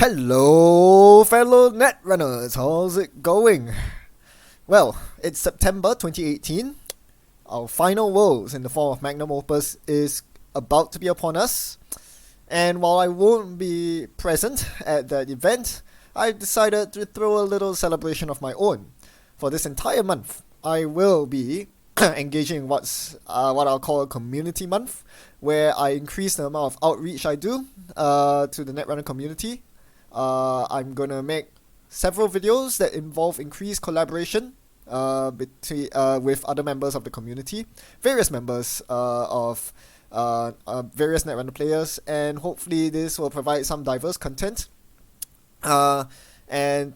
Hello, fellow Netrunners. How's it going? Well, it's September 2018. Our final worlds in the form of Magnum Opus is about to be upon us. And while I won't be present at that event, I decided to throw a little celebration of my own. For this entire month, I will be engaging in what I'll call a community month, where I increase the amount of outreach I do to the Netrunner community. I'm gonna make several videos that involve increased collaboration between with other members of the community, various members of various Netrunner players, and hopefully this will provide some diverse content. And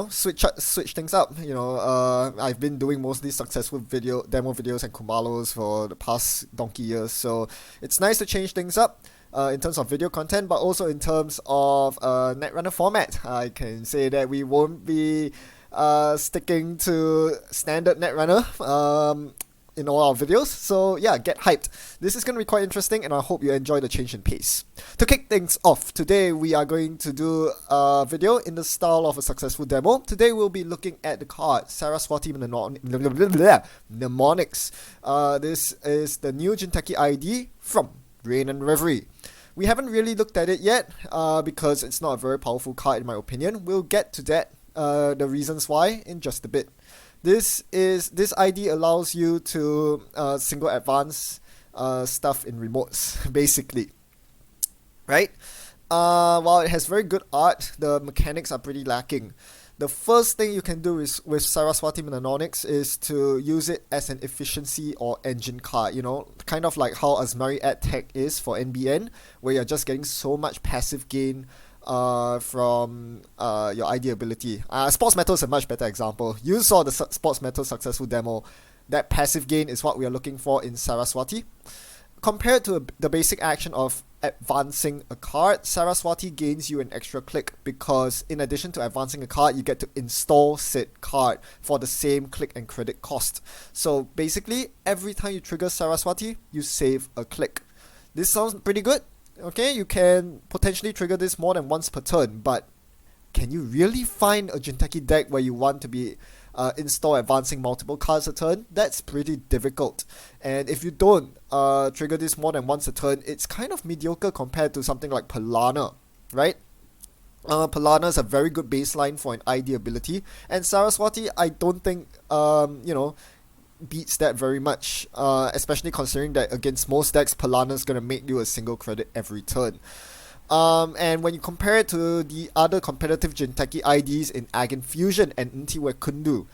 switch things up. I've been doing mostly successful demo videos and kumalos for the past donkey years, so it's nice to change things up. In terms of video content, but also in terms of Netrunner format. I can say that we won't be sticking to standard Netrunner in all our videos. So yeah, get hyped. This is going to be quite interesting, and I hope you enjoy the change in pace. To kick things off, today we are going to do a video in the style of a successful demo. Today we'll be looking at the card Saraswati Memeonics. This is the new Jinteki ID from Rain and Reverie. We haven't really looked at it yet because it's not a very powerful card in my opinion. We'll get to that, the reasons why, in just a bit. This ID allows you to single advance stuff in remotes, basically. Right? While it has very good art, the mechanics are pretty lacking. The first thing you can do with Saraswati Memeonics is to use it as an efficiency or engine card, kind of like how Asmari Ad Tech is for NBN, where you're just getting so much passive gain from your ID ability. Sports Metal is a much better example. You saw the Sports Metal successful demo. That passive gain is what we are looking for in Saraswati. Compared to the basic action of advancing a card, Saraswati gains you an extra click because in addition to advancing a card, you get to install said card for the same click and credit cost. So basically, every time you trigger Saraswati, you save a click. This sounds pretty good. Okay, you can potentially trigger this more than once per turn, but can you really find a Jinteki deck where you want to be install advancing multiple cards a turn? That's pretty difficult. And if you don't trigger this more than once a turn, it's kind of mediocre compared to something like Palana, right? Palana is a very good baseline for an ID ability, and Saraswati I don't think beats that very much, especially considering that against most decks, Palana is going to make you a single credit every turn. And when you compare it to the other competitive Jinteki IDs in Agin Fusion and Wekundu,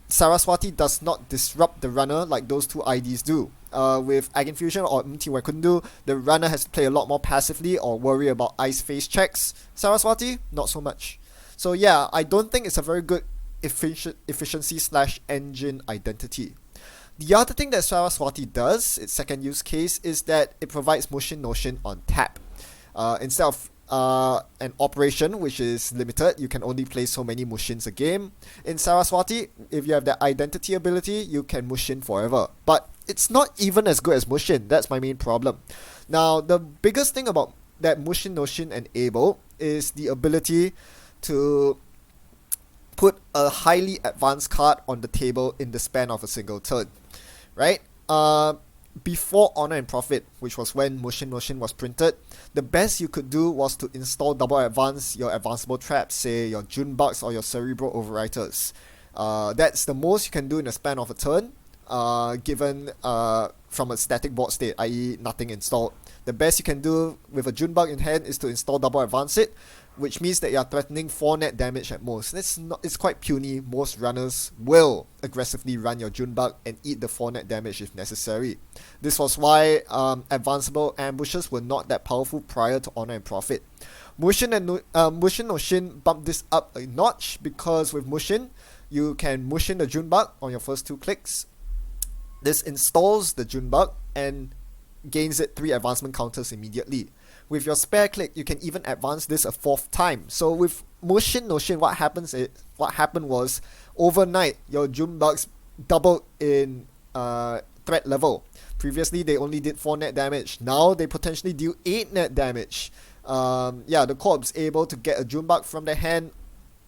Saraswati does not disrupt the runner like those two IDs do. With Agin Fusion or Wekundu, the runner has to play a lot more passively or worry about ice phase checks. Saraswati, not so much. So yeah, I don't think it's a very good efficiency/engine identity. The other thing that Saraswati does, its second use case, is that it provides Mushin Noshin on tap. Instead of an operation which is limited, you can only play so many Mushins a game. In Saraswati, if you have that identity ability, you can Mushin forever. But it's not even as good as Mushin. That's my main problem. Now, the biggest thing about that Mushin Noshin enable is the ability to put a highly advanced card on the table in the span of a single turn, right? Before Honor and Profit, which was when Mushin Noshin was printed, the best you could do was to install double advance your advanceable traps, say your Junbugs or your Cerebral Overwriters. That's the most you can do in a span of a turn, given from a static board state, i.e. nothing installed. The best you can do with a Junbug in hand is to install double advance it, which means that you are threatening 4 net damage at most. It's quite puny. Most runners will aggressively run your Junbug and eat the 4 net damage if necessary. This was why advanceable ambushes were not that powerful prior to Honor and Profit. Mushin Noshin bumped this up a notch because with Mushin, you can Mushin the Junbug on your first 2 clicks. This installs the Junbug and gains it 3 advancement counters immediately. With your spare click, you can even advance this a 4th time. So with Mushin Noshin, what happened was overnight your Junbugs doubled in threat level. Previously, they only did 4 net damage. Now they potentially deal 8 net damage Yeah, the corpse able to get a Junebug from their hand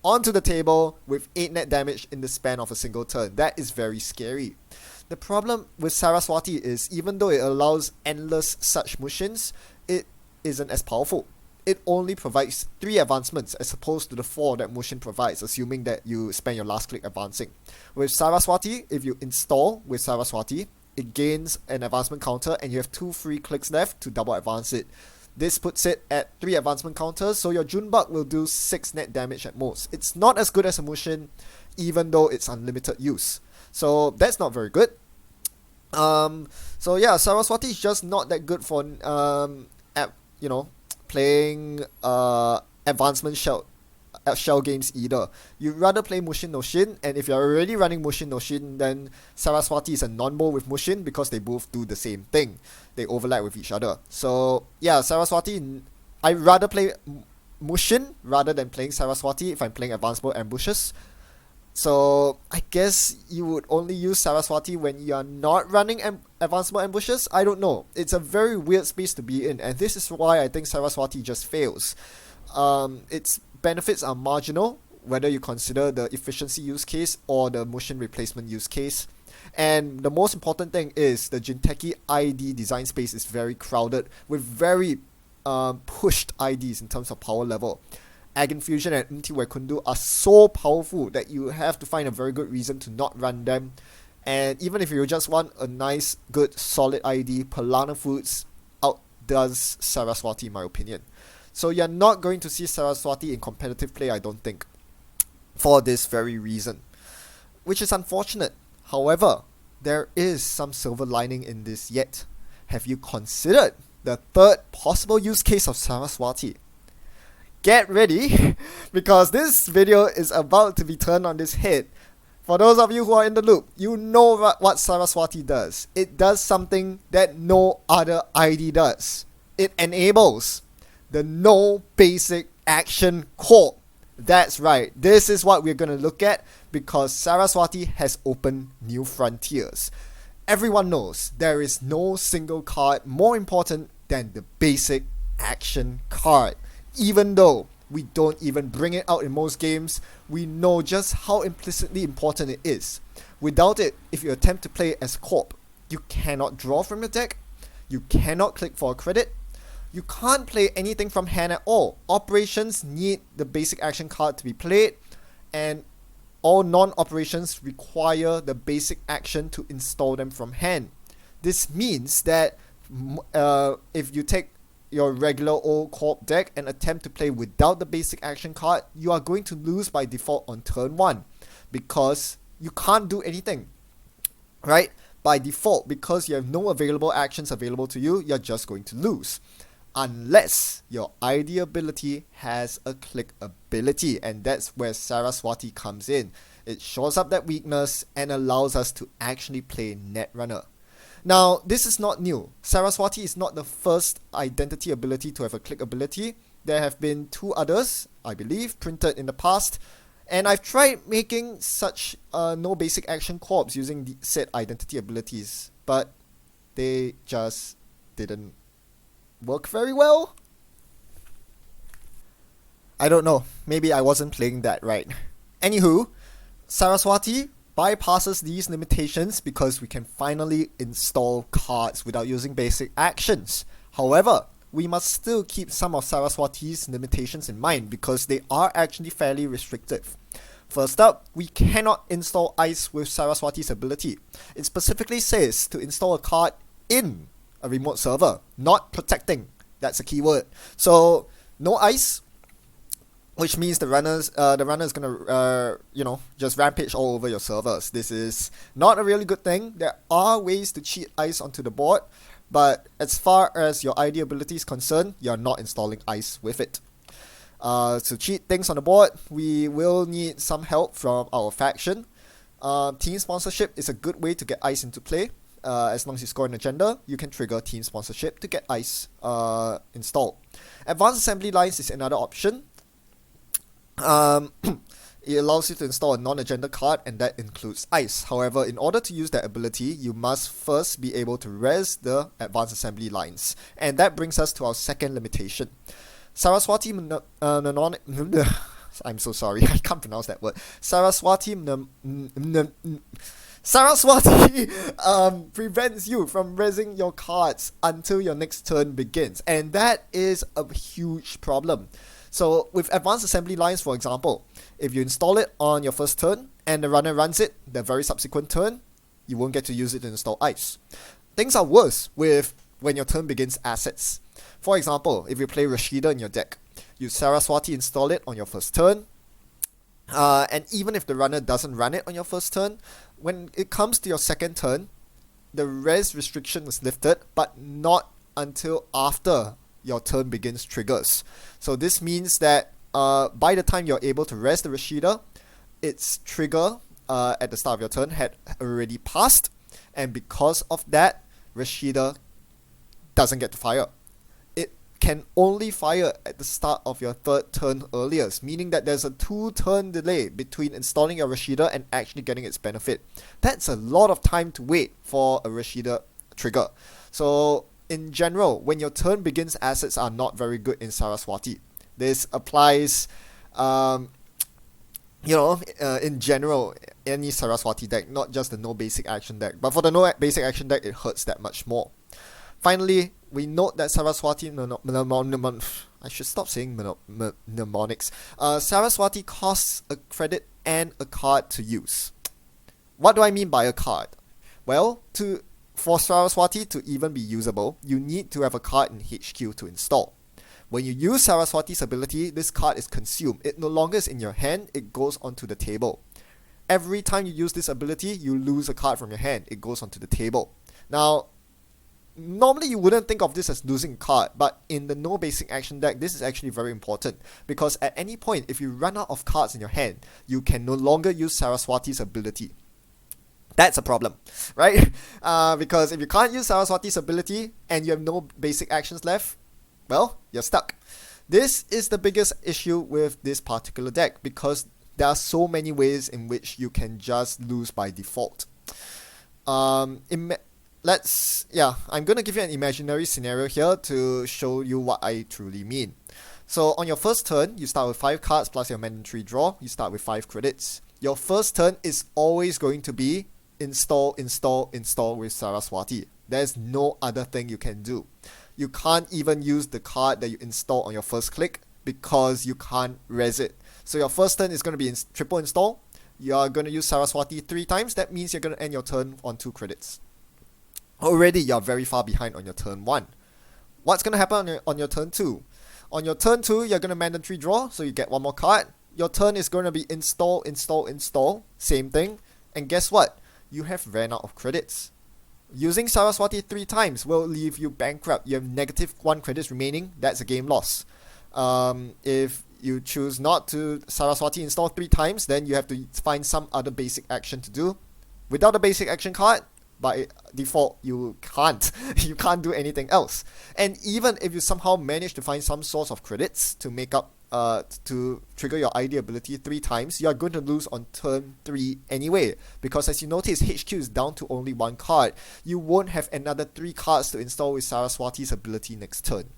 onto the table with 8 net damage in the span of a single turn. That is very scary. The problem with Saraswati is, even though it allows endless such motions, it isn't as powerful. It only provides 3 advancements as opposed to the 4 that motion provides, assuming that you spend your last click advancing. With Saraswati, if you install with Saraswati, it gains an advancement counter and you have 2 free clicks left to double advance it. This puts it at 3 advancement counters, so your Junebug will do 6 net damage at most. It's not as good as a Mushin, even though it's unlimited use. So that's not very good. So yeah, Saraswati is just not that good for playing advancement shell games either. You'd rather play Mushin no Shin, and if you're already running Mushin no Shin, then Saraswati is a non-bow with Mushin because they both do the same thing. They overlap with each other. So yeah, Saraswati, I'd rather play Mushin rather than playing Saraswati if I'm playing advanced bow ambushes. So I guess you would only use Saraswati when you are not running advanced bow ambushes. I don't know. It's a very weird space to be in, and this is why I think Saraswati just fails. Its benefits are marginal, whether you consider the efficiency use case or the motion replacement use case. And the most important thing is the Jinteki ID design space is very crowded with very pushed IDs in terms of power level. Agent Fusion and Mti Wekundu are so powerful that you have to find a very good reason to not run them. And even if you just want a nice, good, solid ID, Palana Foods outdoes Saraswati in my opinion. So you're not going to see Saraswati in competitive play, I don't think, for this very reason, which is unfortunate. However, there is some silver lining in this yet. Have you considered the third possible use case of Saraswati? Get ready, because this video is about to be turned on its head. For those of you who are in the loop, you know what Saraswati does. It does something that no other ID does. It enables the no basic action core. That's right, this is what we're going to look at, because Saraswati has opened new frontiers. Everyone knows there is no single card more important than the basic action card. Even though we don't even bring it out in most games, we know just how implicitly important it is. Without it, if you attempt to play as Corp, you cannot draw from your deck, you cannot click for a credit, you can't play anything from hand at all. Operations need the basic action card to be played, and all non-operations require the basic action to install them from hand. This means that if you take your regular old Corp deck and attempt to play without the basic action card, you are going to lose by default on turn 1, because you can't do anything, right? By default, because you have no available actions available to you, you're just going to lose. Unless your ID ability has a click ability, and that's where Saraswati comes in. It shows up that weakness and allows us to actually play Netrunner. Now, this is not new. Saraswati is not the first identity ability to have a click ability. There have been 2 others, I believe, printed in the past, and I've tried making such no basic action corps using the said identity abilities, but they just didn't work very well. I don't know, maybe I wasn't playing that right. Anywho, Saraswati bypasses these limitations because we can finally install cards without using basic actions. However, we must still keep some of Saraswati's limitations in mind because they are actually fairly restrictive. First up, we cannot install ice with Saraswati's ability. It specifically says to install a card in a remote server, not protecting. That's a key word. So no ice, which means the runner is gonna just rampage all over your servers. This is not a really good thing. There are ways to cheat ice onto the board, but as far as your ID ability is concerned, you're not installing ice with it. To cheat things on the board, we will need some help from our faction. Team sponsorship is a good way to get ice into play. As long as you score an agenda, you can trigger team sponsorship to get ice installed. Advanced assembly lines is another option. It allows you to install a non-agenda card, and that includes ice. However, in order to use that ability, you must first be able to res the advanced assembly lines, and that brings us to our second limitation. Saraswati I'm so sorry, I can't pronounce that word. Saraswati prevents you from raising your cards until your next turn begins, and that is a huge problem. So with advanced assembly lines, for example, if you install it on your first turn and the runner runs it the very subsequent turn, you won't get to use it to install ice. Things are worse with when your turn begins assets. For example, if you play Rashida in your deck, you Saraswati install it on your first turn, and even if the runner doesn't run it on your first turn, when it comes to your second turn, the res restriction is lifted, but not until after your turn begins triggers. So this means that by the time you're able to res the Rashida, its trigger at the start of your turn had already passed, and because of that, Rashida doesn't get to fire. It can only fire at the start of your third turn earliest, meaning that there's a 2-turn delay between installing your Rashida and actually getting its benefit. That's a lot of time to wait for a Rashida trigger. So in general, when your turn begins, assets are not very good in Saraswati. This applies in general, any Saraswati deck, not just the no basic action deck. But for the no basic action deck, it hurts that much more. Finally, we note that Saraswati I should stop saying mnemonics. Saraswati costs a credit and a card to use. What do I mean by a card? Well, for Saraswati to even be usable, you need to have a card in HQ to install. When you use Saraswati's ability, this card is consumed. It no longer is in your hand, it goes onto the table. Every time you use this ability, you lose a card from your hand. It goes onto the table. Now, normally you wouldn't think of this as losing a card, but in the no basic action deck, this is actually very important, because at any point, if you run out of cards in your hand, you can no longer use Saraswati's ability. That's a problem, right? Because if you can't use Saraswati's ability and you have no basic actions left, well, you're stuck. This is the biggest issue with this particular deck, because there are so many ways in which you can just lose by default. I'm gonna give you an imaginary scenario here to show you what I truly mean. So on your first turn, you start with 5 cards plus your mandatory draw. You start with 5 credits. Your first turn is always going to be install with Saraswati. There's no other thing you can do. You can't even use the card that you install on your first click because you can't res it. So your first turn is going to be triple install. You are going to use Saraswati 3 times. That means you're going to end your turn on 2 credits. Already you're very far behind on your turn 1. What's going to happen on your turn 2? On your turn 2, you're going to mandatory draw, so you get 1 more card. Your turn is going to be install. Same thing. And guess what? You have ran out of credits. Using Saraswati 3 times will leave you bankrupt. You have -1 credits remaining. That's a game loss. If you choose not to Saraswati install 3 times, then you have to find some other basic action to do. Without a basic action card, by default, you can't do anything else. And even if you somehow manage to find some source of credits to make up to trigger your ID ability 3 times, you are going to lose on turn 3 anyway, because as you notice, HQ is down to only 1 card. You won't have another 3 cards to install with Saraswati's ability next turn.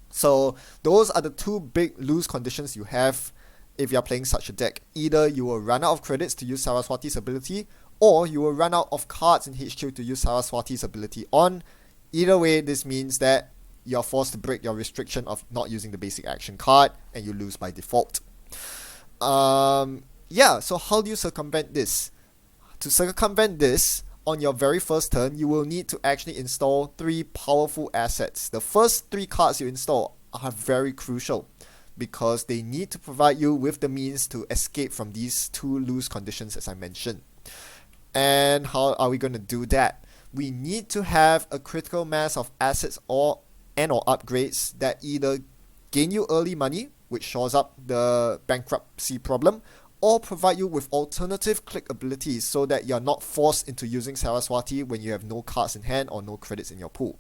So those are the 2 big lose conditions you have if you're playing such a deck. Either you will run out of credits to use Saraswati's ability, or you will run out of cards in HQ to use Saraswati's ability on. Either way, this means that you're forced to break your restriction of not using the basic action card, and you lose by default. So how do you circumvent this? To circumvent this, on your very first turn, you will need to actually install 3 powerful assets. The first 3 cards you install are very crucial, because they need to provide you with the means to escape from these 2 lose conditions as I mentioned. And how are we going to do that? We need to have a critical mass of assets or upgrades that either gain you early money, which shores up the bankruptcy problem, or provide you with alternative click abilities so that you're not forced into using Saraswati when you have no cards in hand or no credits in your pool.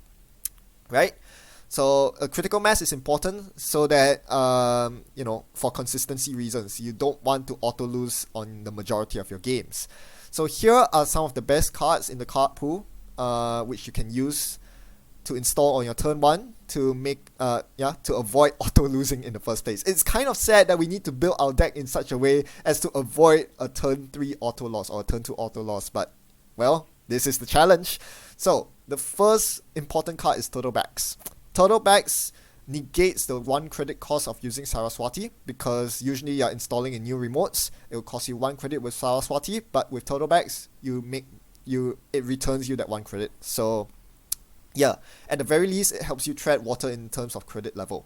Right? So a critical mass is important so that, for consistency reasons, you don't want to auto-lose on the majority of your games. So here are some of the best cards in the card pool, which you can use to install on your turn 1 to to avoid auto losing in the first place. It's kind of sad that we need to build our deck in such a way as to avoid a turn 3 auto loss or a turn 2 auto loss, but well, this is the challenge. So the first important card is Turtle Backs. Turtle Backs negates the 1 credit cost of using Saraswati, because usually you're installing in new remotes, it will cost you 1 credit with Saraswati, but with Turtle Backs it returns you that 1 credit. So yeah, at the very least, it helps you tread water in terms of credit level.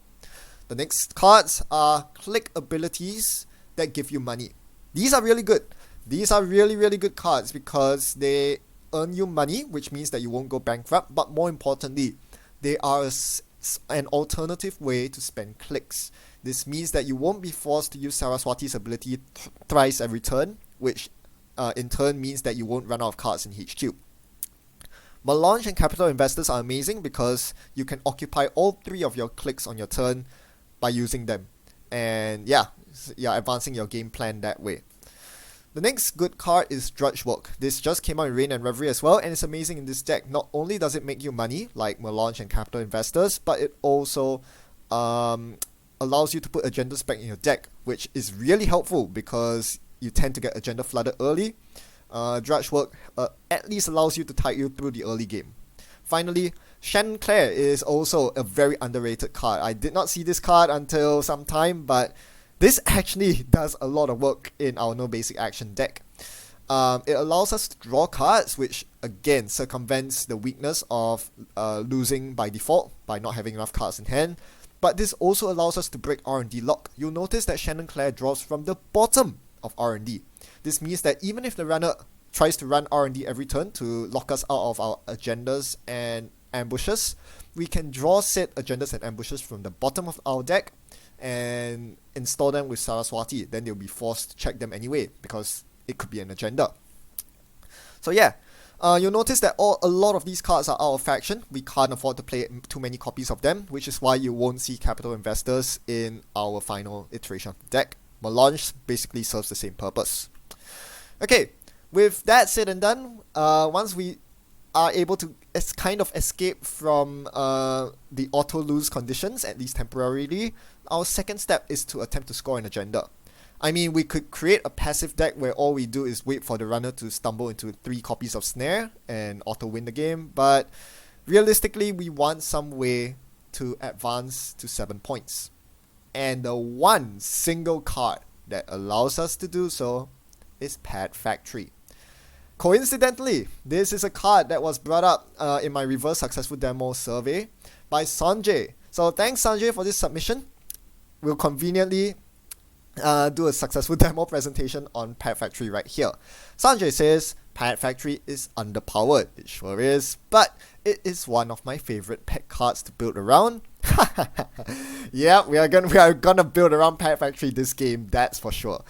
The next cards are click abilities that give you money. These are really good. These are really, really good cards because they earn you money, which means that you won't go bankrupt, but more importantly, they are an alternative way to spend clicks. This means that you won't be forced to use Saraswati's ability thrice every turn, which in turn means that you won't run out of cards in HQ. Melange and Capital Investors are amazing because you can occupy all 3 of your clicks on your turn by using them. And yeah, you're advancing your game plan that way. The next good card is Drudge Work. This just came out in Rain and Reverie as well, and it's amazing in this deck. Not only does it make you money, like Melange and Capital Investors, but it also allows you to put agendas back in your deck, which is really helpful because you tend to get agenda flooded early. Drudge Work at least allows you to tide you through the early game. Finally, Shannon Clare is also a very underrated card. I did not see this card until some time, but this actually does a lot of work in our no basic action deck. It allows us to draw cards, which again circumvents the weakness of losing by default by not having enough cards in hand. But this also allows us to break R&D lock. You'll notice that Shannon Clare draws from the bottom of R&D. This means that even if the runner tries to run R&D every turn to lock us out of our agendas and ambushes, we can draw said agendas and ambushes from the bottom of our deck and install them with Saraswati. Then they'll be forced to check them anyway because it could be an agenda. So yeah, you'll notice that a lot of these cards are out of faction. We can't afford to play too many copies of them, which is why you won't see Capital Investors in our final iteration of the deck. Melange basically serves the same purpose. Okay, with that said and done, once we are able to kind of escape from the auto-lose conditions, at least temporarily, our second step is to attempt to score an agenda. I mean, we could create a passive deck where all we do is wait for the runner to stumble into 3 copies of Snare and auto-win the game, but realistically, we want some way to advance to 7 points. And the one single card that allows us to do so is Pad Factory. Coincidentally, this is a card that was brought up in my reverse successful demo survey by Sanjay. So thanks Sanjay for this submission. We'll conveniently do a successful demo presentation on Pad Factory right here. Sanjay says, Pad Factory is underpowered. It sure is, but it is one of my favorite pet cards to build around. Yeah, we are gonna build around Pad Factory this game, that's for sure.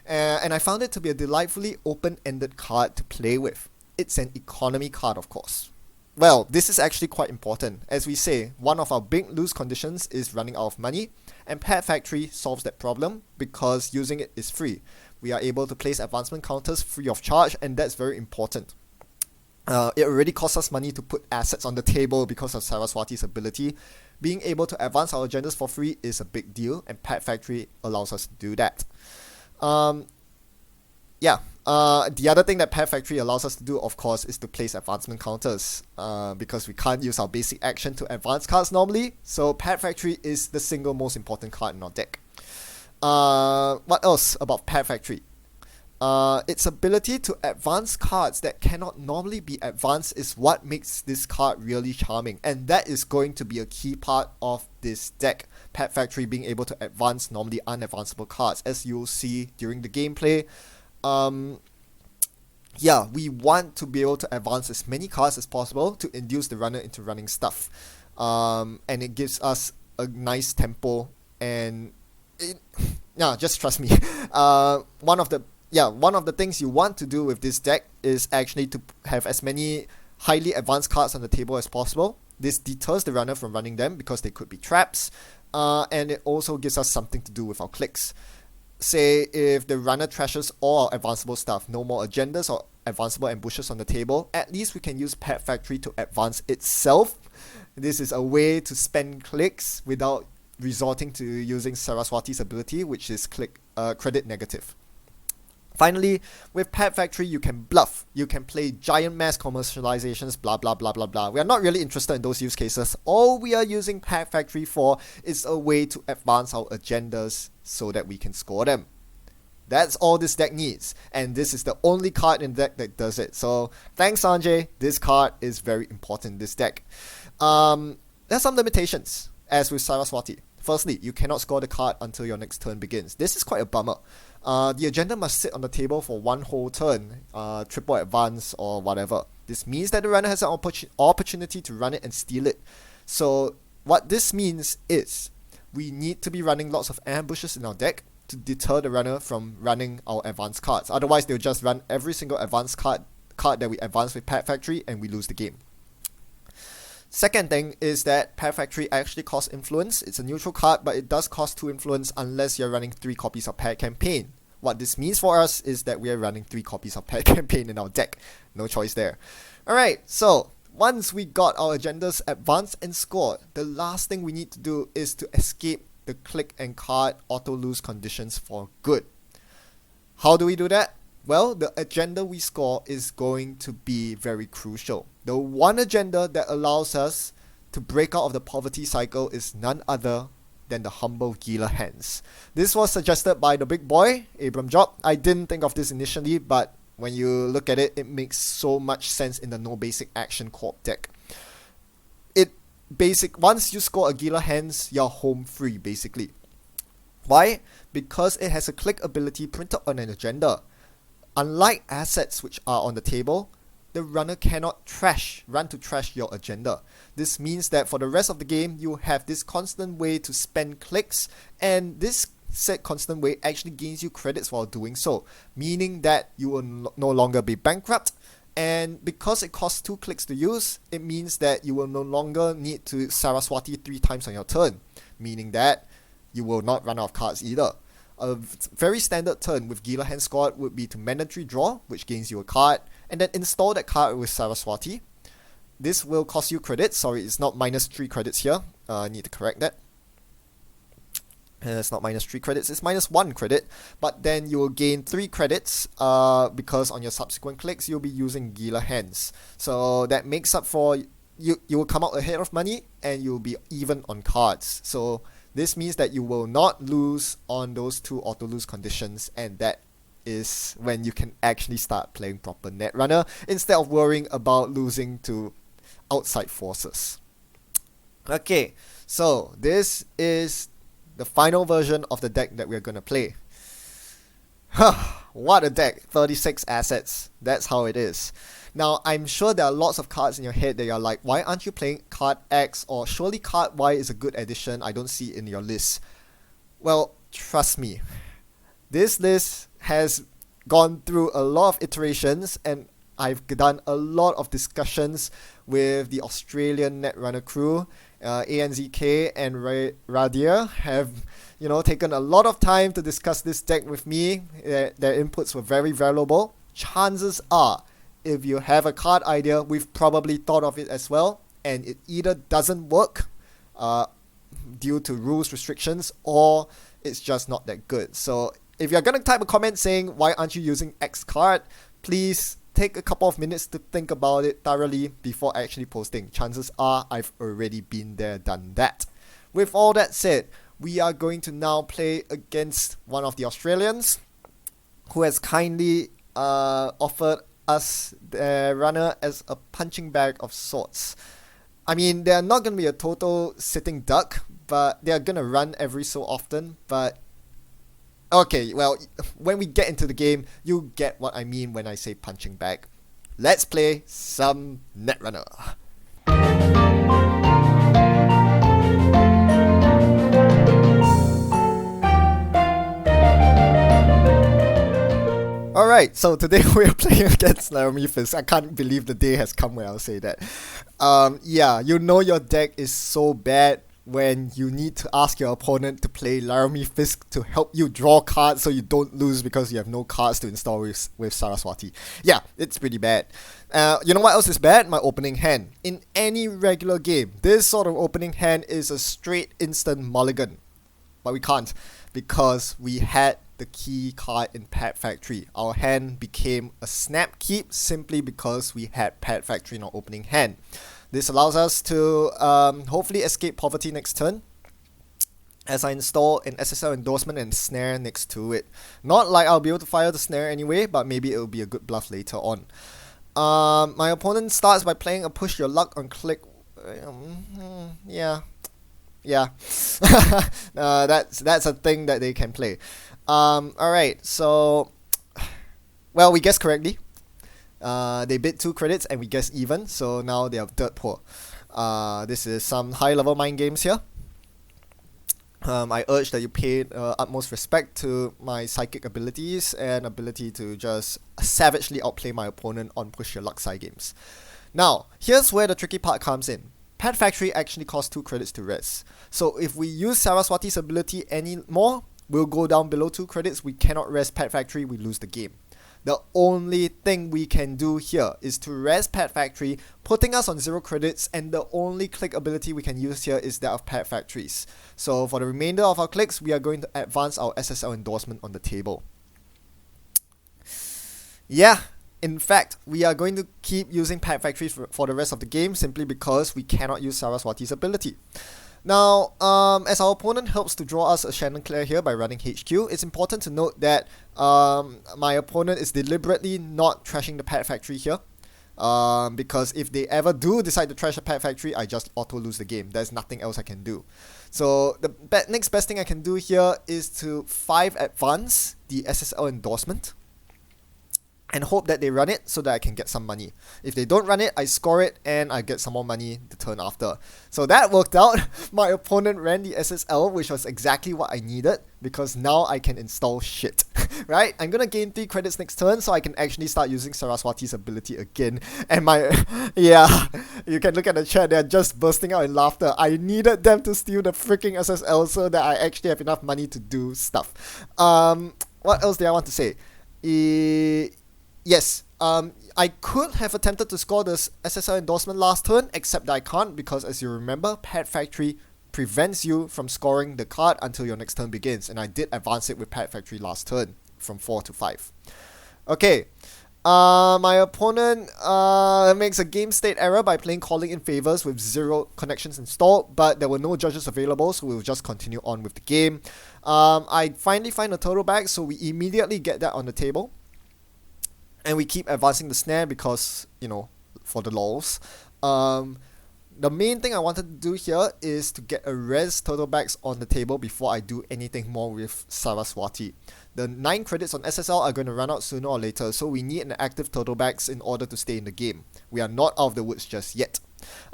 And I found it to be a delightfully open-ended card to play with. It's an economy card, of course. Well, this is actually quite important. As we say, one of our big lose conditions is running out of money, and Pad Factory solves that problem because using it is free. We are able to place advancement counters free of charge, and that's very important. It already costs us money to put assets on the table because of Saraswati's ability. Being able to advance our agendas for free is a big deal, and Pad Factory allows us to do that. The other thing that Pad Factory allows us to do, of course, is to place advancement counters, because we can't use our basic action to advance cards normally, so Pad Factory is the single most important card in our deck. What else about Pad Factory? Its ability to advance cards that cannot normally be advanced is what makes this card really charming, and that is going to be a key part of this deck. Pad Factory being able to advance normally unadvanceable cards, as you'll see during the gameplay. We want to be able to advance as many cards as possible to induce the runner into running stuff, and it gives us a nice tempo. And just trust me. One of the things you want to do with this deck is actually to have as many highly advanced cards on the table as possible. This deters the runner from running them because they could be traps, and it also gives us something to do with our clicks. Say if the runner trashes all our advanceable stuff, no more agendas or advanceable ambushes on the table, at least we can use Pad Factory to advance itself, This is a way to spend clicks without resorting to using Saraswati's ability, which is credit negative. Finally, with Pet Factory, you can bluff. You can play giant mass commercializations, blah blah blah blah blah. We are not really interested in those use cases. All we are using Pet Factory for is a way to advance our agendas so that we can score them. That's all this deck needs, and this is the only card in the deck that does it. So thanks, Sanjay. This card is very important in this deck. There's some limitations, as with Saraswati. Firstly, you cannot score the card until your next turn begins. This is quite a bummer. The agenda must sit on the table for one whole turn, triple advance or whatever. This means that the runner has an opportunity to run it and steal it. So what this means is we need to be running lots of ambushes in our deck to deter the runner from running our advanced cards. Otherwise, they'll just run every single advanced card that we advance with Pet Factory and we lose the game. Second thing is that Pet Factory actually costs influence. It's a neutral card, but it does cost 2 influence unless you're running 3 copies of Pet Campaign. What this means for us is that we are running 3 copies of Pet Campaign in our deck. No choice there. Alright, so once we got our agendas advanced and scored, the last thing we need to do is to escape the click and card auto lose conditions for good. How do we do that? Well, the agenda we score is going to be very crucial. The one agenda that allows us to break out of the poverty cycle is none other than the humble Gila Hands. This was suggested by the big boy, Abram Job. I didn't think of this initially, but when you look at it, it makes so much sense in the no basic action corp deck. Once you score a Gila Hands, you're home free basically. Why? Because it has a click ability printed on an agenda. Unlike assets which are on the table, the runner cannot run to trash your agenda. This means that for the rest of the game, you have this constant way to spend clicks, and this said constant way actually gains you credits while doing so, meaning that you will no longer be bankrupt. And because it costs 2 clicks to use, it means that you will no longer need to Saraswati 3 times on your turn, meaning that you will not run out of cards either. A very standard turn with Gila Hand squad would be to mandatory draw, which gains you a card, and then install that card with Saraswati. This will cost you credits. Sorry, it's not minus 3 credits here. I need to correct that. It's not minus 3 credits, it's minus 1 credit, but then you will gain 3 credits because on your subsequent clicks you'll be using Gila Hands. So that makes up for, you will come out ahead of money and you'll be even on cards. So this means that you will not lose on those 2 auto lose conditions, and that is when you can actually start playing proper Netrunner instead of worrying about losing to outside forces. Okay, so this is the final version of the deck that we're gonna play. What a deck! 36 assets. That's how it is. Now, I'm sure there are lots of cards in your head that you're like, why aren't you playing card X? Or surely card Y is a good addition, I don't see it in your list. Well, trust me. This list has gone through a lot of iterations, and I've done a lot of discussions with the Australian Netrunner crew. ANZK and Radia have, taken a lot of time to discuss this deck with me. Their inputs were very valuable. Chances are, if you have a card idea, we've probably thought of it as well, and it either doesn't work due to rules restrictions, or it's just not that good. So if you're gonna type a comment saying why aren't you using X card, please take a couple of minutes to think about it thoroughly before actually posting. Chances are I've already been there, done that. With all that said, we are going to now play against one of the Australians who has kindly offered us their runner as a punching bag of sorts. I mean, they're not going to be a total sitting duck, but they're going to run every so often. But okay, well, when we get into the game, you get what I mean when I say punching bag. Let's play some Netrunner. Alright, so today we are playing against Laramie Fist. I can't believe the day has come where I'll say that. Yeah, you know your deck is so bad when you need to ask your opponent to play Laramie Fisk to help you draw cards so you don't lose because you have no cards to install with Saraswati. Yeah, it's pretty bad. You know what else is bad? My opening hand. In any regular game, this sort of opening hand is a straight instant mulligan. But we can't because we had the key card in Pet Factory. Our hand became a snap keep simply because we had Pet Factory in our opening hand. This allows us to hopefully escape poverty next turn as I install an SSL endorsement and snare next to it. Not like I'll be able to fire the snare anyway, but maybe it'll be a good bluff later on. My opponent starts by playing a push your luck on click. Yeah. That's a thing that they can play. Alright, so well, we guessed correctly. They bid 2 credits and we guessed even, so now they are dirt poor. This is some high level mind games here. I urge that you pay utmost respect to my psychic abilities and ability to just savagely outplay my opponent on push your luck side games. Now, here's where the tricky part comes in. Pet Factory actually costs 2 credits to res. So if we use Saraswati's ability anymore, we'll go down below 2 credits. We cannot res Pet Factory, we lose the game. The only thing we can do here is to res Pet Factory, putting us on 0 credits, and the only click ability we can use here is that of Pet Factories. So for the remainder of our clicks, we are going to advance our SSL endorsement on the table. Yeah, in fact, we are going to keep using Pet Factories for the rest of the game simply because we cannot use Saraswati's ability. Now, as our opponent helps to draw us a Shannon Claire here by running HQ, it's important to note that my opponent is deliberately not trashing the Pet Factory here. Because if they ever do decide to trash a Pet Factory, I just auto lose the game. There's nothing else I can do. So the next best thing I can do here is to 5 advance the SSL endorsement and hope that they run it so that I can get some money. If they don't run it, I score it and I get some more money the turn after. So that worked out. My opponent ran the SSL, which was exactly what I needed because now I can install shit. Right? I'm gonna gain 3 credits next turn so I can actually start using Saraswati's ability again. And yeah, you can look at the chat, they're just bursting out in laughter. I needed them to steal the freaking SSL so that I actually have enough money to do stuff. What else do I want to say? Yes, I could have attempted to score this SSL endorsement last turn, except that I can't because, as you remember, Pet Factory prevents you from scoring the card until your next turn begins, and I did advance it with Pet Factory last turn from 4 to 5. Okay, my opponent makes a game state error by playing Calling in Favors with 0 connections installed, but there were no judges available, so we'll just continue on with the game. I finally find a total bag, so we immediately get that on the table. And we keep advancing the snare because, you know, for the lols. The main thing I wanted to do here is to get a res total bags on the table before I do anything more with Saraswati. The 9 credits on SSL are going to run out sooner or later, so we need an active total bags in order to stay in the game. We are not out of the woods just yet.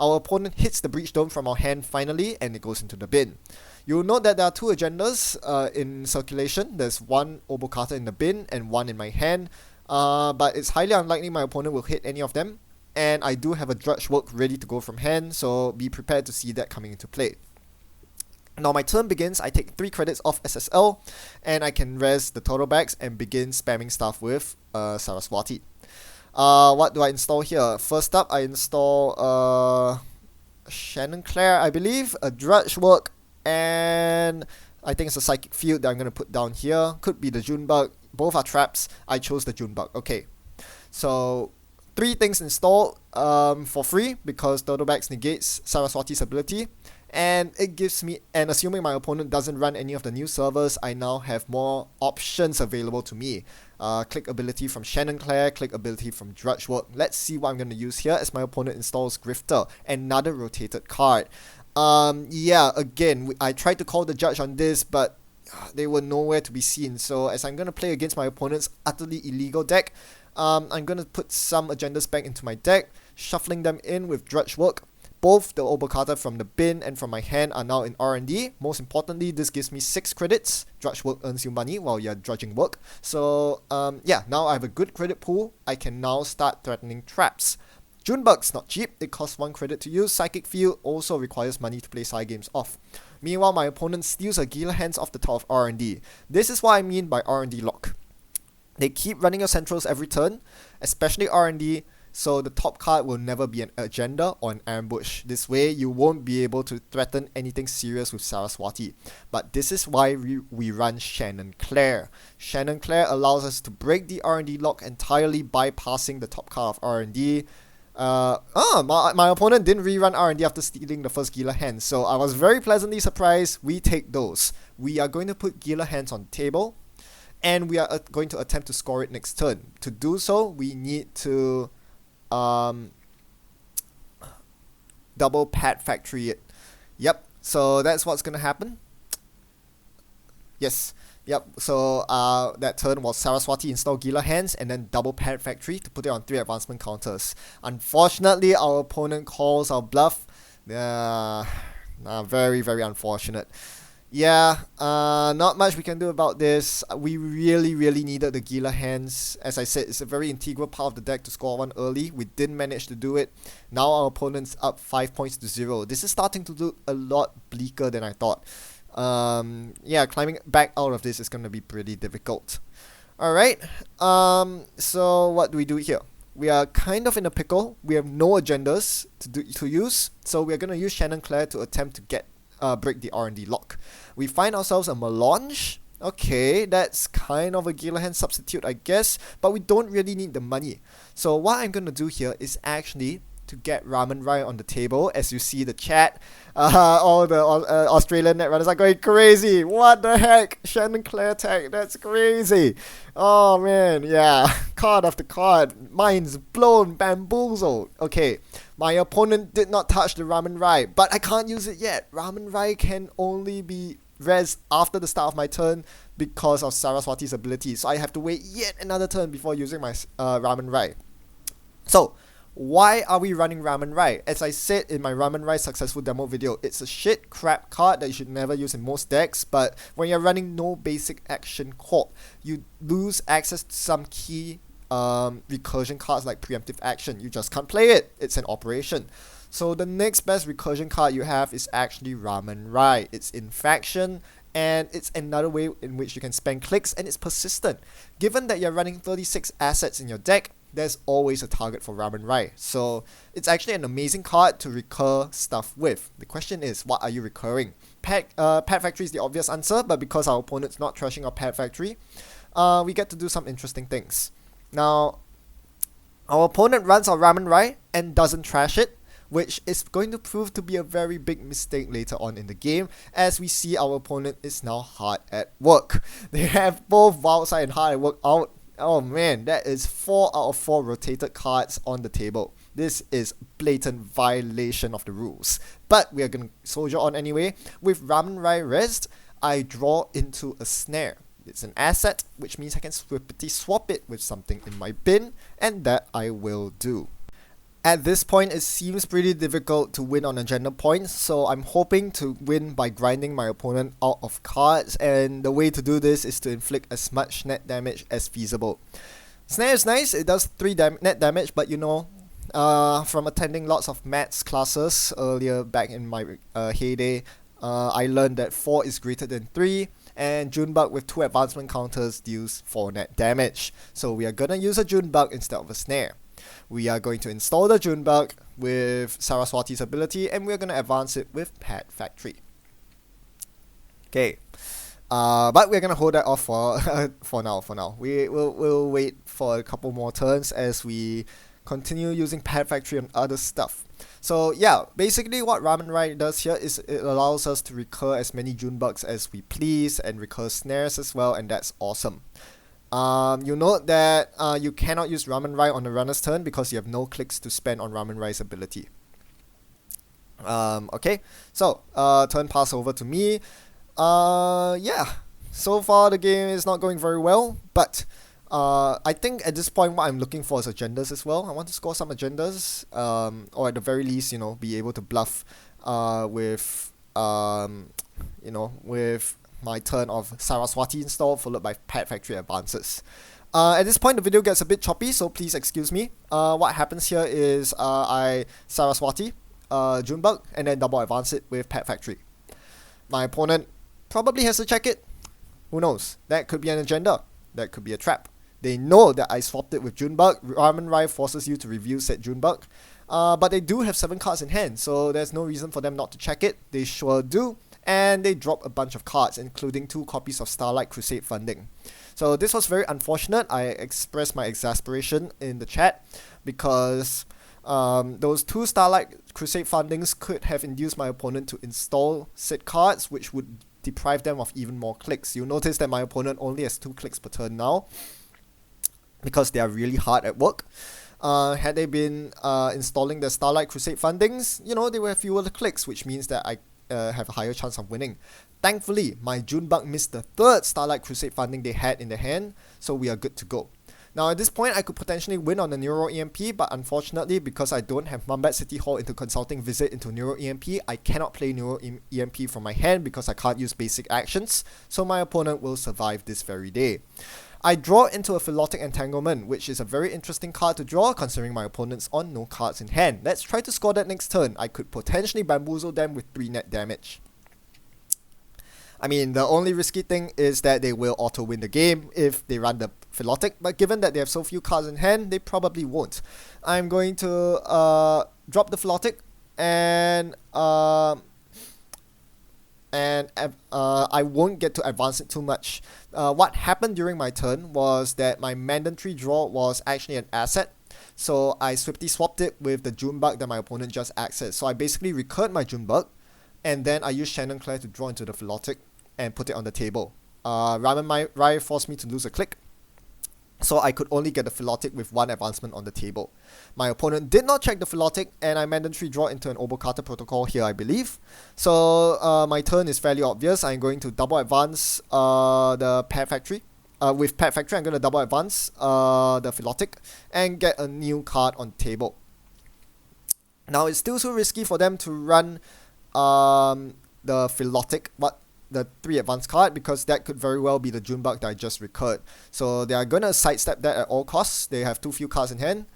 Our opponent hits the Breach Dome from our hand finally, and it goes into the bin. You'll note that there are 2 agendas in circulation. There's 1 Obokata in the bin and 1 in my hand. But it's highly unlikely my opponent will hit any of them, and I do have a Drudge Work ready to go from hand, so be prepared to see that coming into play. Now my turn begins, I take 3 credits off SSL, and I can res the total bags and begin spamming stuff with Saraswati. What do I install here? First up, I install Shannon Claire, I believe, a Drudge Work, and I think it's a Psychic Field that I'm going to put down here. Could be the Junebug. Both are traps. I chose the Junebug. Okay. So 3 things installed for free because Total Bags negates Saraswati's ability. And it gives me, and assuming my opponent doesn't run any of the new servers, I now have more options available to me. Click ability from Shannon Claire, click ability from Drudge Work. Let's see what I'm going to use here as my opponent installs Grifter, another rotated card. Yeah, again, I tried to call the judge on this, but they were nowhere to be seen. So as I'm going to play against my opponent's utterly illegal deck, I'm going to put some agendas back into my deck, shuffling them in with Drudge Work. Both the Obokata from the bin and from my hand are now in R&D. Most importantly, this gives me 6 credits. Drudge Work earns you money while you're drudging work. So yeah, now I have a good credit pool. I can now start threatening traps. Junebug's not cheap, it costs 1 credit to use. Psychic Field also requires money to play side games off. Meanwhile, my opponent steals a Gila Hands off the top of R&D. This is what I mean by R&D lock. They keep running your centrals every turn, especially R&D, so the top card will never be an agenda or an ambush. This way, you won't be able to threaten anything serious with Saraswati. But this is why we run Shannon Claire. Shannon Claire allows us to break the R&D lock entirely, bypassing the top card of R&D. My opponent didn't rerun R&D after stealing the first Gila Hands, so I was very pleasantly surprised. We take those. We are going to put Gila Hands on the table, and we are going to attempt to score it next turn. To do so, we need to double pad factory it. Yep, so that's what's gonna happen. Yes. Yep, so that turn was Saraswati install Gila Hands and then double pad factory to put it on 3 advancement counters. Unfortunately, our opponent calls our bluff. Very, very unfortunate. Yeah, not much we can do about this. We really, really needed the Gila Hands. As I said, it's a very integral part of the deck to score one early. We didn't manage to do it. Now our opponent's up 5 points to 0. This is starting to look a lot bleaker than I thought. Yeah, climbing back out of this is going to be pretty difficult. Alright, so what do we do here? We are kind of in a pickle. We have no agendas to use, so we are going to use Shannon Claire to attempt to break the R&D lock. We find ourselves a Melange. Okay, that's kind of a Gila Hand substitute, I guess, but we don't really need the money. So what I'm going to do here is actually to get Ramen Rai on the table. As you see the chat, all the Australian Netrunners are going crazy. What the heck? Shannon Claire tag, that's crazy. Oh man, yeah. Card after card. Mind's blown, bamboozled. Okay, my opponent did not touch the Ramen Rai, but I can't use it yet. Ramen Rai can only be res after the start of my turn because of Saraswati's ability. So I have to wait yet another turn before using my Ramen Rai. So, why are we running Ramen Rai? As I said in my Ramen Rai successful demo video, it's a shit crap card that you should never use in most decks, but when you're running no basic action corp, you lose access to some key recursion cards like preemptive action. You just can't play it. It's an operation. So the next best recursion card you have is actually Ramen Rai. It's Infection, and it's another way in which you can spend clicks, and it's persistent. Given that you're running 36 assets in your deck, there's always a target for Ramen Rai. So it's actually an amazing card to recur stuff with. The question is, what are you recurring? Pad Factory is the obvious answer, but because our opponent's not trashing our Pad Factory, we get to do some interesting things. Now, our opponent runs our Ramen Rai and doesn't trash it, which is going to prove to be a very big mistake later on in the game, as we see our opponent is now hard at work. They have both Wildside and hard at work out. Oh man, that is 4 out of 4 rotated cards on the table. This is blatant violation of the rules. But we are going to soldier on anyway. With Ramen Rai rest, I draw into a snare. It's an asset, which means I can swiftly swap it with something in my bin, and that I will do. At this point, it seems pretty difficult to win on agenda points, so I'm hoping to win by grinding my opponent out of cards, and the way to do this is to inflict as much net damage as feasible. Snare is nice, it does 3 net damage, but you know, from attending lots of Mats classes earlier back in my heyday, I learned that 4 is greater than 3, and Junebug with 2 advancement counters deals 4 net damage. So we are gonna use a Junebug instead of a Snare. We are going to install the Junebug with Saraswati's ability, and we're going to advance it with Pad Factory. Okay, but we're going to hold that off for now. We'll wait for a couple more turns as we continue using Pad Factory and other stuff. So yeah, basically what Ramen Rai does here is it allows us to recur as many Junebugs as we please and recur snares as well, and that's awesome. You note that you cannot use Ramen Rai on the runner's turn because you have no clicks to spend on Ramen Rai's ability. Okay, so turn pass over to me. Yeah, so far the game is not going very well, but I think at this point what I'm looking for is agendas as well. I want to score some agendas, or at the very least, you know, be able to bluff with with my turn of Saraswati install followed by Pad Factory advances. At this point, the video gets a bit choppy, so please excuse me. What happens here is I Saraswati, Junebug, and then double advance it with Pet Factory. My opponent probably has to check it. Who knows? That could be an agenda. That could be a trap. They know that I swapped it with Junebug. Ramen Rai forces you to review said Junebug. But they do have 7 cards in hand, so there's no reason for them not to check it. They sure do. And they drop a bunch of cards, including 2 copies of Starlight Crusade Funding. So this was very unfortunate. I expressed my exasperation in the chat because those 2 Starlight Crusade Fundings could have induced my opponent to install said cards, which would deprive them of even more clicks. You'll notice that my opponent only has 2 clicks per turn now because they are really hard at work. Had they been installing the Starlight Crusade Fundings, they would have fewer clicks, which means that I have a higher chance of winning. Thankfully, my Junebug missed the 3rd Starlight Crusade Funding they had in their hand, so we are good to go. Now at this point, I could potentially win on the Neuro EMP, but unfortunately, because I don't have Mumbad City Hall into Consulting Visit into Neuro EMP, I cannot play Neuro EMP from my hand because I can't use basic actions, so my opponent will survive this very day. I draw into a Philotic Entanglement, which is a very interesting card to draw considering my opponent's on no cards in hand. Let's try to score that next turn. I could potentially bamboozle them with 3 net damage. I mean, the only risky thing is that they will auto-win the game if they run the Philotic, but given that they have so few cards in hand, they probably won't. I'm going to drop the Philotic and I won't get to advance it too much. What happened during my turn was that my mandatory draw was actually an asset, so I swiftly swapped it with the Junebug that my opponent just accessed. So I basically recurred my Junebug, and then I used Shannon Claire to draw into the Philotic and put it on the table. Ramen Rai forced me to lose a click, so I could only get the Philotic with 1 advancement on the table. My opponent did not check the Philotic, and I mandatory draw into an Obokata Protocol here, I believe. So my turn is fairly obvious. I'm going to double advance the Pet Factory. With Pet Factory, I'm going to double advance the Philotic and get a new card on table. Now, it's still too risky for them to run the Philotic, but the 3 advanced card, because that could very well be the Junebug that I just recurred. So they are going to sidestep that at all costs. They have too few cards in hand.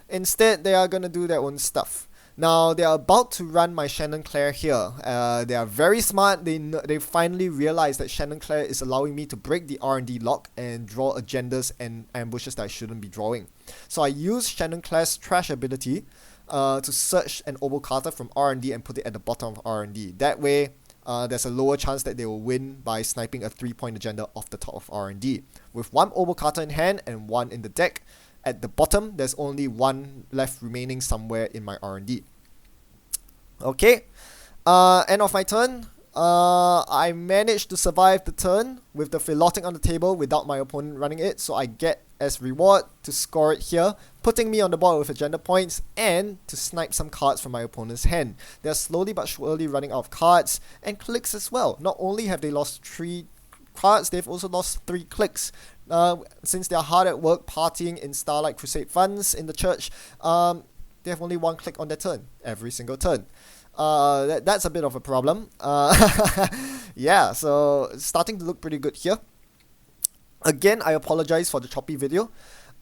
Instead, they are going to do their own stuff. Now, they are about to run my Shannon Claire here. They are very smart. They finally realize that Shannon Claire is allowing me to break the R&D lock and draw agendas and ambushes that I shouldn't be drawing. So I use Shannon Claire's trash ability to search an Obokata from R&D and put it at the bottom of R&D. That way, there's a lower chance that they will win by sniping a 3-point agenda off the top of R&D. With 1 Obokata in hand and 1 in the deck, at the bottom, there's only 1 left remaining somewhere in my R&D. Okay, end of my turn. I managed to survive the turn with the Philotic on the table without my opponent running it, so I get as reward to score it here, putting me on the board with agenda points and to snipe some cards from my opponent's hand. They're slowly but surely running out of cards and clicks as well. Not only have they lost 3 cards, they've also lost 3 clicks. Since they're hard at work partying in Starlight Crusade funds in the church, they have only 1 click on their turn, every single turn. That's a bit of a problem. Yeah, so it's starting to look pretty good here. Again, I apologize for the choppy video.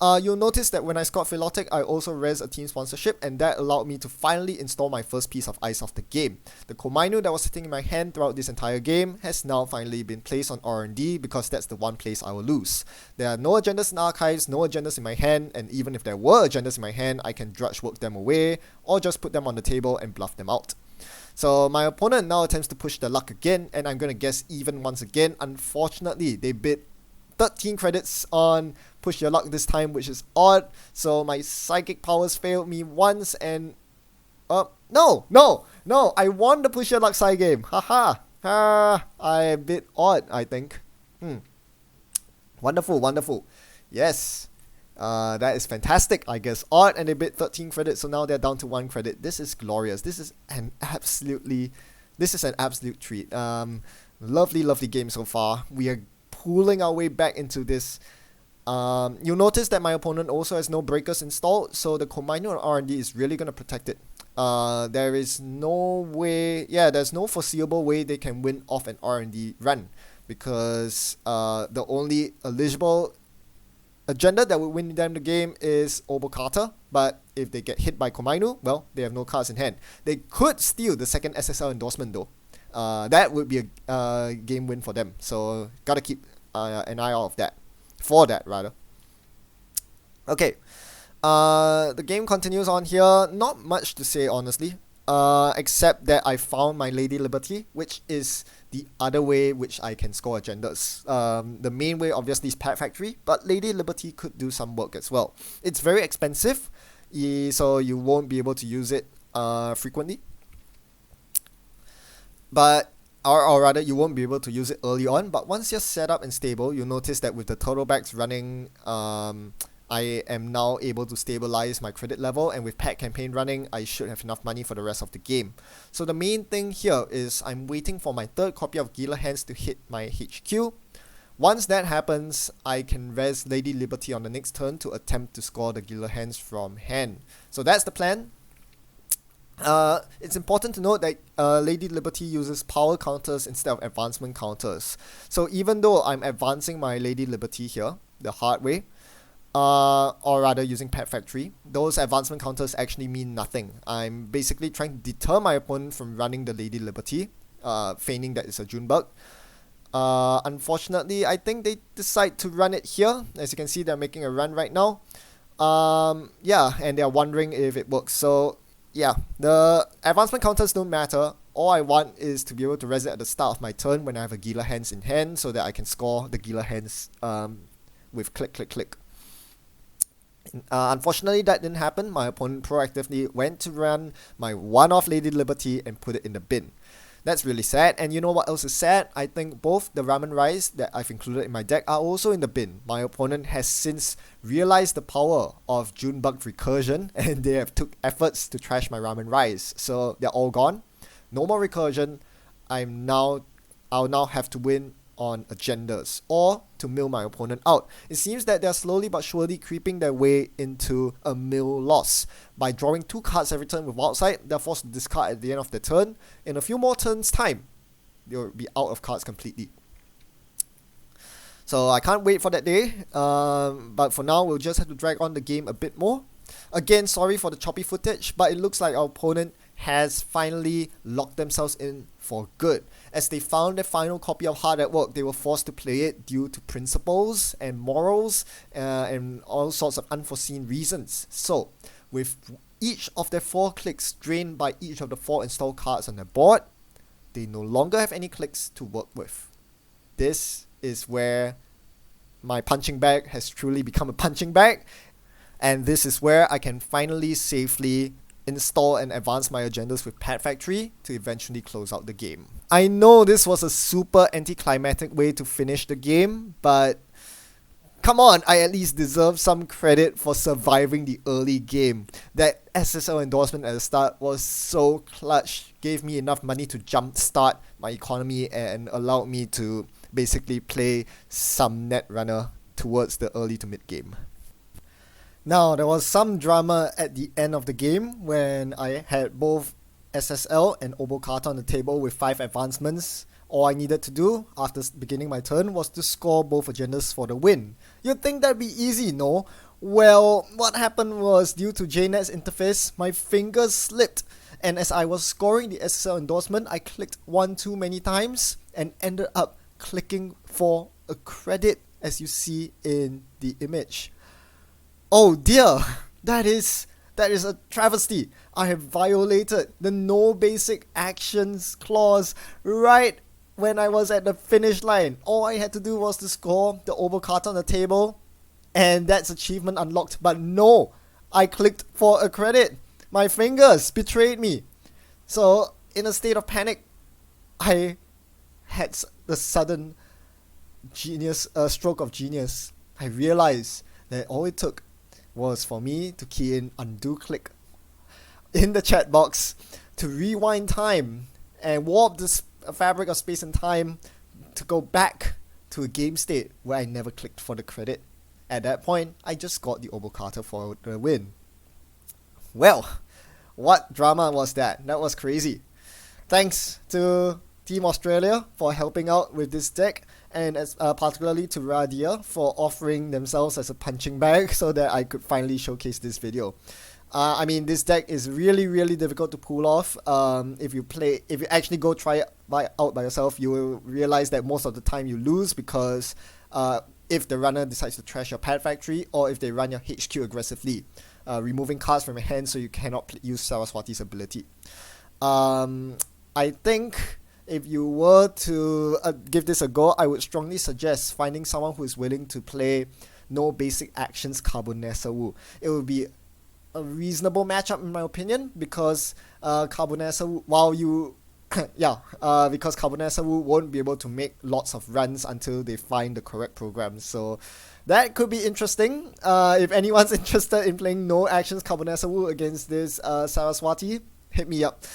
You'll notice that when I scored Philotic, I also res a team sponsorship, and that allowed me to finally install my first piece of ice of the game. The Komainu that was sitting in my hand throughout this entire game has now finally been placed on R&D because that's the one place I will lose. There are no agendas in archives, no agendas in my hand, and even if there were agendas in my hand, I can drudge work them away or just put them on the table and bluff them out. So my opponent now attempts to push their luck again, and I'm going to guess even once again. Unfortunately, they bid 13 credits on push your luck this time, which is odd. So my psychic powers failed me once, and no, I won the push your luck side game. Haha. I a bit odd, I think. Wonderful. Yes. That is fantastic. I guess odd, and they bid 13 credits, so now they're down to 1 credit. This is glorious. This is an absolute treat. Lovely game so far. We are pulling our way back into this. You'll notice that my opponent also has no breakers installed, so the Komainu on R&D is really going to protect it. There is no way, there's no foreseeable way they can win off an R&D run, because the only eligible agenda that would win them the game is Obokata, but if they get hit by Komainu, well, they have no cards in hand. They could steal the second SSL endorsement though. That would be a game win for them. So gotta keep an eye out of that. For that, rather. Okay. The game continues on here. Not much to say, honestly. Except that I found my Lady Liberty, which is the other way which I can score agendas. The main way obviously is Pet Factory, but Lady Liberty could do some work as well. It's very expensive, so you won't be able to use it frequently. But or rather you won't be able to use it early on, but once you're set up and stable, you'll notice that with the turtle bags running, I am now able to stabilize my credit level, and with Pet Campaign running, I should have enough money for the rest of the game. So the main thing here is I'm waiting for my third copy of Gila Hands to hit my HQ. Once that happens, I can res Lady Liberty on the next turn to attempt to score the Gila Hands from hand. So that's the plan. It's important to note that Lady Liberty uses power counters instead of advancement counters. So even though I'm advancing my Lady Liberty here, the hard way, or rather using Pet Factory, those advancement counters actually mean nothing. I'm basically trying to deter my opponent from running the Lady Liberty, feigning that it's a Junebug. Unfortunately, I think they decide to run it here. As you can see, they're making a run right now. Yeah, and they're wondering if it works. So yeah, the advancement counters don't matter. All I want is to be able to res it at the start of my turn when I have a Gila Hands in hand, so that I can score the Gila Hands with click, click, click. Unfortunately, that didn't happen. My opponent proactively went to run my one-off Lady Liberty and put it in the bin. That's really sad. And you know what else is sad? I think both the ramen rice that I've included in my deck are also in the bin. My opponent has since realized the power of Junebug recursion, and they have took efforts to trash my ramen rice. So they're all gone. No more recursion. I'll now have to win on agendas or to mill my opponent out. It seems that they're slowly but surely creeping their way into a mill loss. By drawing 2 cards every turn with Wildside, they're forced to discard at the end of the turn. In a few more turns' time, they'll be out of cards completely. So I can't wait for that day, but for now we'll just have to drag on the game a bit more. Again, sorry for the choppy footage, but it looks like our opponent has finally locked themselves in for good. As they found their final copy of Hard at Work, they were forced to play it due to principles and morals and all sorts of unforeseen reasons. So, with each of their 4 clicks drained by each of the 4 installed cards on their board, they no longer have any clicks to work with. This is where my punching bag has truly become a punching bag, and this is where I can finally safely install and advance my agendas with Pet Factory to eventually close out the game. I know this was a super anticlimactic way to finish the game, but come on, I at least deserve some credit for surviving the early game. That SSL endorsement at the start was so clutch, gave me enough money to jumpstart my economy and allowed me to basically play some Netrunner towards the early to mid game. Now, there was some drama at the end of the game when I had both SSL and Obokata on the table with 5 advancements. All I needed to do after beginning my turn was to score both agendas for the win. You'd think that'd be easy, no? Well, what happened was due to JNet's interface, my fingers slipped, and as I was scoring the SSL endorsement, I clicked one too many times and ended up clicking for a credit, as you see in the image. Oh dear, that is a travesty. I have violated the no basic actions clause right when I was at the finish line. All I had to do was to score the Obokata on the table, and that's achievement unlocked. But no, I clicked for a credit. My fingers betrayed me. So, in a state of panic, I had the sudden stroke of genius. I realized that all it took was for me to key in undo click in the chat box to rewind time and warp the fabric of space and time to go back to a game state where I never clicked for the credit. At that point, I just got the Obokata for the win. Well, what drama was that? That was crazy. Thanks to Team Australia for helping out with this deck, and particularly to Radia for offering themselves as a punching bag so that I could finally showcase this video. I mean, this deck is really difficult to pull off. If you actually go try it out by yourself, you will realize that most of the time you lose because if the runner decides to trash your pad factory, or if they run your HQ aggressively, removing cards from your hand so you cannot use Saraswati's ability. I think if you were to give this a go, I would strongly suggest finding someone who is willing to play no basic actions Carbonessa Wu. It would be a reasonable matchup in my opinion, because Carbonessa Wu, while you because Carbonessa Wu won't be able to make lots of runs until they find the correct program. So that could be interesting. If anyone's interested in playing no actions Carbonessa Wu against this Saraswati, hit me up.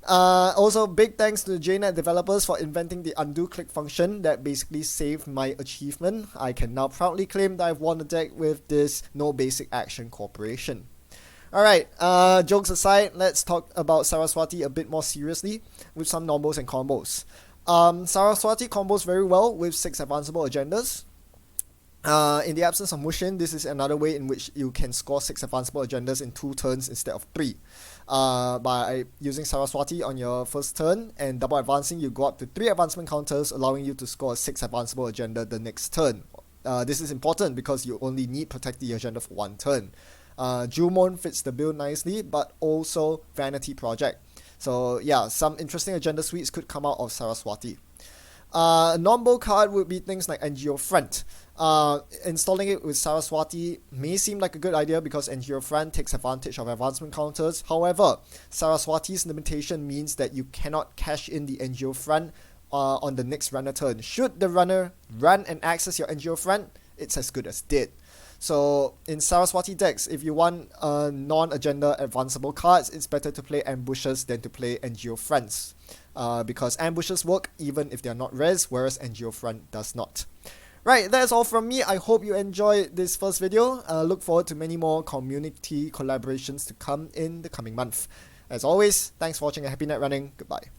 Also, big thanks to the JNet developers for inventing the undo click function that basically saved my achievement. I can now proudly claim that I've won the deck with this no basic action corporation. Alright, jokes aside, let's talk about Saraswati a bit more seriously with some nombos and combos. Saraswati combos very well with 6 advanceable agendas. In the absence of Mushin, this is another way in which you can score 6 advanceable agendas in 2 turns instead of 3. By using Saraswati on your first turn and double advancing, you go up to 3 advancement counters, allowing you to score a 6 advanceable agenda the next turn. This is important because you only need protect the agenda for 1 turn. Jumon fits the bill nicely, but also Vanity Project. So yeah, some interesting agenda suites could come out of Saraswati. Non-bow card would be things like NGO Front. Installing it with Saraswati may seem like a good idea because NGO Front takes advantage of advancement counters. However, Saraswati's limitation means that you cannot cash in the NGO Front on the next runner turn. Should the runner run and access your NGO Front, it's as good as dead. So in Saraswati decks, if you want non-agenda advanceable cards, it's better to play ambushes than to play NGO Fronts. Because ambushes work even if they are not res, whereas NGO Front does not. Right, that's all from me. I hope you enjoyed this first video. Look forward to many more community collaborations to come in the coming month. As always, thanks for watching and happy net running. Goodbye.